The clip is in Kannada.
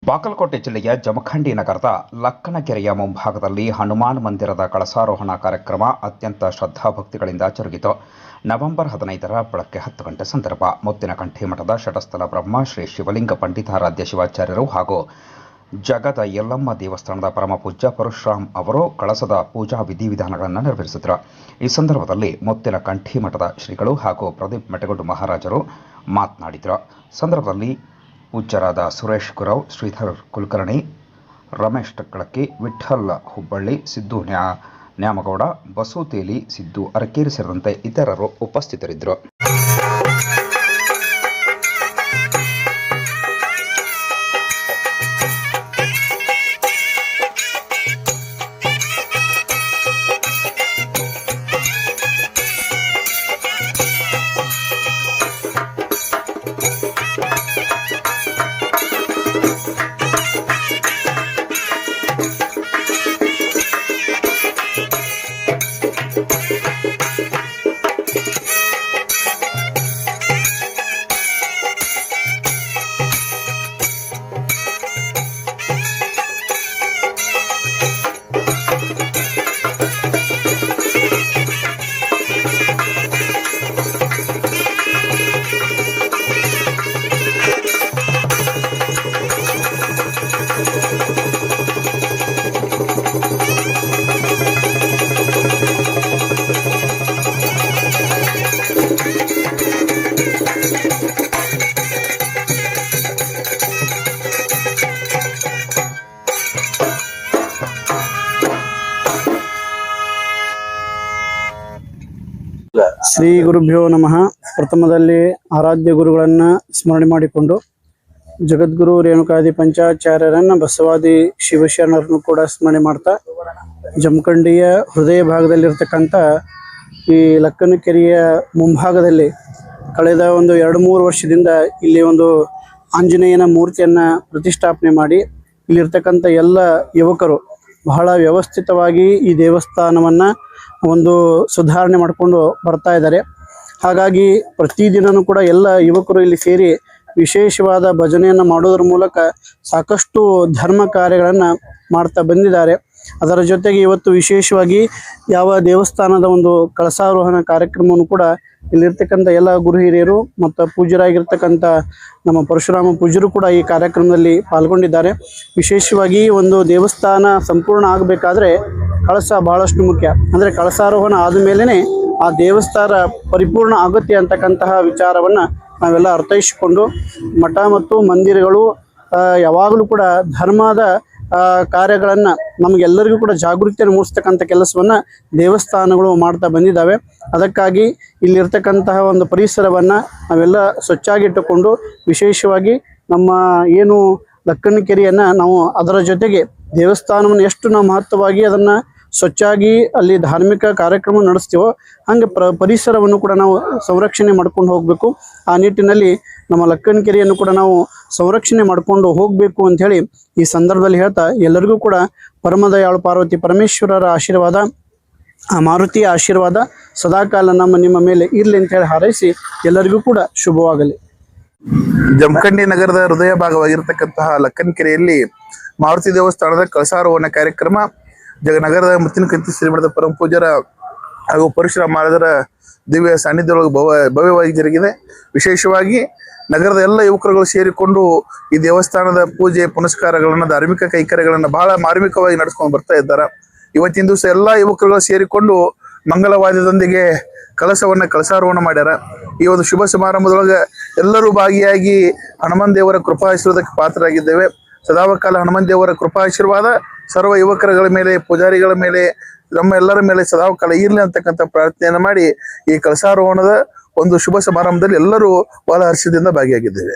ಬಾಗಲಕೋಟೆ ಜಿಲ್ಲೆಯ ಜಮಖಂಡಿ ನಗರದ ಲಕ್ಕನಕೆರೆಯ ಮುಂಭಾಗದಲ್ಲಿ ಹನುಮಾನ್ ಮಂದಿರದ ಕಳಸಾರೋಹಣ ಕಾರ್ಯಕ್ರಮ ಅತ್ಯಂತ ಶ್ರದ್ಧಾಭಕ್ತಿಗಳಿಂದ ಜರುಗಿತು. ನವೆಂಬರ್ 15ರ ಬೆಳಗ್ಗೆ 10 ಗಂಟೆ ಸಂದರ್ಭ ಮುತ್ತಿನಕಂಠಿ ಮಠದ ಷಟಸ್ಥಲ ಬ್ರಹ್ಮ ಶ್ರೀ ಶಿವಲಿಂಗ ಪಂಡಿತಾರಾಧ್ಯ ಶಿವಾಚಾರ್ಯರು ಹಾಗೂ ಜಗದ ಯಲ್ಲಮ್ಮ ದೇವಸ್ಥಾನದ ಪರಮಪೂಜ್ಯ ಪರಶುರಾಮ್ ಅವರು ಕಳಸದ ಪೂಜಾ ವಿಧಿವಿಧಾನಗಳನ್ನು ನೆರವೇರಿಸಿದರು. ಈ ಸಂದರ್ಭದಲ್ಲಿ ಮುತ್ತಿನಕಂಠಿ ಮಠದ ಶ್ರೀಗಳು ಹಾಗೂ ಪ್ರದೀಪ್ ಮೆಟಗುಡ್ಡು ಮಹಾರಾಜರು ಮಾತನಾಡಿದರು. ಸಂದರ್ಭದಲ್ಲಿ ಪೂಜ್ಯರಾದ ಸುರೇಶ್ ಗುರವ್, ಶ್ರೀಧರ್ ಕುಲಕರ್ಣಿ, ರಮೇಶ್ ಟಕ್ಕಳಕ್ಕಿ, ವಿಠ್ಠಲ್ ಹುಬ್ಬಳ್ಳಿ, ಸಿದ್ದು ನ್ಯಾಮಗೌಡ, ಬಸು ತೇಲಿ, ಸಿದ್ದು ಅರಕೇರಿ ಸೇರಿದಂತೆ ಇತರರು ಉಪಸ್ಥಿತರಿದ್ದರು. ಶ್ರೀ ಗುರುಭ್ಯೋ ನಮಃ. ಪ್ರಥಮದಲ್ಲಿ ಆರಾಧ್ಯ ಗುರುಗಳನ್ನ ಸ್ಮರಣೆ ಮಾಡಿಕೊಂಡು ಜಗದ್ಗುರು ರೇಣುಕಾದಿ ಪಂಚಾಚಾರ್ಯರನ್ನ ಬಸವಾದಿ ಶಿವಶರಣರನ್ನು ಕೂಡ ಸ್ಮರಣೆ ಮಾಡ್ತಾ ಜಮಖಂಡಿಯ ಹೃದಯ ಭಾಗದಲ್ಲಿರ್ತಕ್ಕಂಥ ಈ ಲಕ್ಕನಕೆರೆಯ ಮುಂಭಾಗದಲ್ಲಿ ಕಳೆದ ಒಂದು 2-3 ವರ್ಷದಿಂದ ಇಲ್ಲಿ ಒಂದು ಆಂಜನೇಯನ ಮೂರ್ತಿಯನ್ನ ಪ್ರತಿಷ್ಠಾಪನೆ ಮಾಡಿ ಇಲ್ಲಿರ್ತಕ್ಕಂಥ ಎಲ್ಲ ಯುವಕರು ಬಹಳ ವ್ಯವಸ್ಥಿತವಾಗಿ ಈ ದೇವಸ್ಥಾನವನ್ನ ಒಂದು ಸುಧಾರಣೆ ಮಾಡಿಕೊಂಡು ಬರ್ತಾ ಇದ್ದಾರೆ. ಹಾಗಾಗಿ ಪ್ರತಿದಿನನೂ ಕೂಡ ಎಲ್ಲ ಯುವಕರು ಇಲ್ಲಿ ಸೇರಿ ವಿಶೇಷವಾದ ಭಜನೆಯನ್ನು ಮಾಡೋದ್ರ ಮೂಲಕ ಸಾಕಷ್ಟು ಧರ್ಮ ಕಾರ್ಯಗಳನ್ನು ಮಾಡ್ತಾ ಬಂದಿದ್ದಾರೆ. ಅದರ ಜೊತೆಗೆ ಇವತ್ತು ವಿಶೇಷವಾಗಿ ಯಾವ ದೇವಸ್ಥಾನದ ಒಂದು ಕಳಸಾರೋಹಣ ಕಾರ್ಯಕ್ರಮವನ್ನು ಕೂಡ ಇಲ್ಲಿರ್ತಕ್ಕಂಥ ಎಲ್ಲ ಗುರು ಹಿರಿಯರು ಮತ್ತು ಪೂಜ್ಯರಾಗಿರ್ತಕ್ಕಂಥ ನಮ್ಮ ಪರಶುರಾಮ ಪೂಜ್ಯರು ಕೂಡ ಈ ಕಾರ್ಯಕ್ರಮದಲ್ಲಿ ಪಾಲ್ಗೊಂಡಿದ್ದಾರೆ. ವಿಶೇಷವಾಗಿ ಒಂದು ದೇವಸ್ಥಾನ ಸಂಪೂರ್ಣ ಆಗಬೇಕಾದ್ರೆ ಕಳಸ ಬಹಳಷ್ಟು ಮುಖ್ಯ. ಅಂದರೆ ಕಳಸಾರೋಹಣ ಆದ ಮೇಲೇ ಆ ದೇವಸ್ಥಾನ ಪರಿಪೂರ್ಣ ಆಗುತ್ತೆ ಅಂತಕ್ಕಂತಹ ವಿಚಾರವನ್ನು ನಾವೆಲ್ಲ ಅರ್ಥೈಸಿಕೊಂಡು ಮಠ ಮತ್ತು ಮಂದಿರಗಳು ಯಾವಾಗಲೂ ಕೂಡ ಧರ್ಮದ ಕಾರ್ಯಗಳನ್ನು ನಮಗೆಲ್ಲರಿಗೂ ಕೂಡ ಜಾಗೃತಿಯನ್ನು ಮೂಡಿಸ್ತಕ್ಕಂಥ ಕೆಲಸವನ್ನು ದೇವಸ್ಥಾನಗಳು ಮಾಡ್ತಾ ಬಂದಿದ್ದಾವೆ. ಅದಕ್ಕಾಗಿ ಇಲ್ಲಿರ್ತಕ್ಕಂತಹ ಒಂದು ಪರಿಸರವನ್ನು ನಾವೆಲ್ಲ ಸ್ವಚ್ಛಾಗಿಟ್ಟುಕೊಂಡು ವಿಶೇಷವಾಗಿ ನಮ್ಮ ಏನು ಲಕ್ಕನಕೆರೆಯನ್ನು ನಾವು ಅದರ ಜೊತೆಗೆ ದೇವಸ್ಥಾನವನ್ನು ಎಷ್ಟು ನಾವು ಮಹತ್ವವಾಗಿ ಅದನ್ನು ಸ್ವಚ್ಛಾಗಿ ಅಲ್ಲಿ ಧಾರ್ಮಿಕ ಕಾರ್ಯಕ್ರಮ ನಡೆಸ್ತೀವೋ ಹಂಗೆ ಪರಿಸರವನ್ನು ಕೂಡ ನಾವು ಸಂರಕ್ಷಣೆ ಮಾಡ್ಕೊಂಡು ಹೋಗಬೇಕು. ಆ ನಿಟ್ಟಿನಲ್ಲಿ ನಮ್ಮ ಲಕ್ಕನಕೆರೆಯನ್ನು ಕೂಡ ನಾವು ಸಂರಕ್ಷಣೆ ಮಾಡಿಕೊಂಡು ಹೋಗಬೇಕು ಅಂಥೇಳಿ ಈ ಸಂದರ್ಭದಲ್ಲಿ ಹೇಳ್ತಾ ಎಲ್ಲರಿಗೂ ಕೂಡ ಪರಮದಯಾಳು ಪಾರ್ವತಿ ಪರಮೇಶ್ವರರ ಆಶೀರ್ವಾದ, ಆ ಮಾರುತಿಯ ಆಶೀರ್ವಾದ ಸದಾಕಾಲ ನಿಮ್ಮ ಮೇಲೆ ಇರಲಿ ಅಂತೇಳಿ ಹಾರೈಸಿ ಎಲ್ಲರಿಗೂ ಕೂಡ ಶುಭವಾಗಲಿ. ಜಮಖಂಡಿ ನಗರದ ಹೃದಯ ಭಾಗವಾಗಿರ್ತಕ್ಕಂತಹ ಲಕ್ಕನಕೆರೆಯಲ್ಲಿ ಮಾರುತಿ ದೇವಸ್ಥಾನದ ಕಳಸಾರೋಹಣ ಕಾರ್ಯಕ್ರಮ ನಗರದ ಮುತ್ತಿನಕಂಠಿ ಶ್ರೀಮಠದ ಪರಮ ಪೂಜ್ಯರ ಹಾಗೂ ಪರಶುರಾಮ ಮಹಾರಾಜರ ದಿವ್ಯ ಸಾನ್ನಿಧ್ಯವೊಳಗೆ ಭವ್ಯವಾಗಿ ಜರುಗಿದೆ. ವಿಶೇಷವಾಗಿ ನಗರದ ಎಲ್ಲ ಯುವಕರುಗಳು ಸೇರಿಕೊಂಡು ಈ ದೇವಸ್ಥಾನದ ಪೂಜೆ ಪುನಸ್ಕಾರಗಳನ್ನು, ಧಾರ್ಮಿಕ ಕೈಕರ್ಯಗಳನ್ನು ಬಹಳ ಮಾರ್ಮಿಕವಾಗಿ ನಡೆಸ್ಕೊಂಡು ಬರ್ತಾ ಇದ್ದಾರೆ. ಇವತ್ತಿನ ದಿವಸ ಎಲ್ಲ ಯುವಕರುಗಳು ಸೇರಿಕೊಂಡು ಮಂಗಲವಾದ್ಯದೊಂದಿಗೆ ಕಳಸಾರೋಹಣ ಮಾಡ್ಯಾರ. ಈ ಒಂದು ಶುಭ ಸಮಾರಂಭದೊಳಗೆ ಎಲ್ಲರೂ ಭಾಗಿಯಾಗಿ ಹನುಮಾನ್ ದೇವರ ಕೃಪಾಶೀರ್ವಾದಕ್ಕೆ ಪಾತ್ರರಾಗಿದ್ದೇವೆ. ಸದಾಕಾಲ ಹನುಮಾನ್ ದೇವರ ಕೃಪಾಶೀರ್ವಾದ ಸರ್ವ ಯುವಕರುಗಳ ಮೇಲೆ, ಪೂಜಾರಿಗಳ ಮೇಲೆ, ನಮ್ಮ ಎಲ್ಲರ ಮೇಲೆ ಸದಾಕಾಲ ಇರಲಿ ಅಂತಕ್ಕಂಥ ಪ್ರಾರ್ಥನೆಯನ್ನು ಮಾಡಿ ಈ ಕಳಸಾರೋಹಣದ ಒಂದು ಶುಭ ಸಮಾರಂಭದಲ್ಲಿ ಎಲ್ಲರೂ ಬಹಳ ಹರ್ಷದಿಂದ ಭಾಗಿಯಾಗಿದ್ದೇವೆ.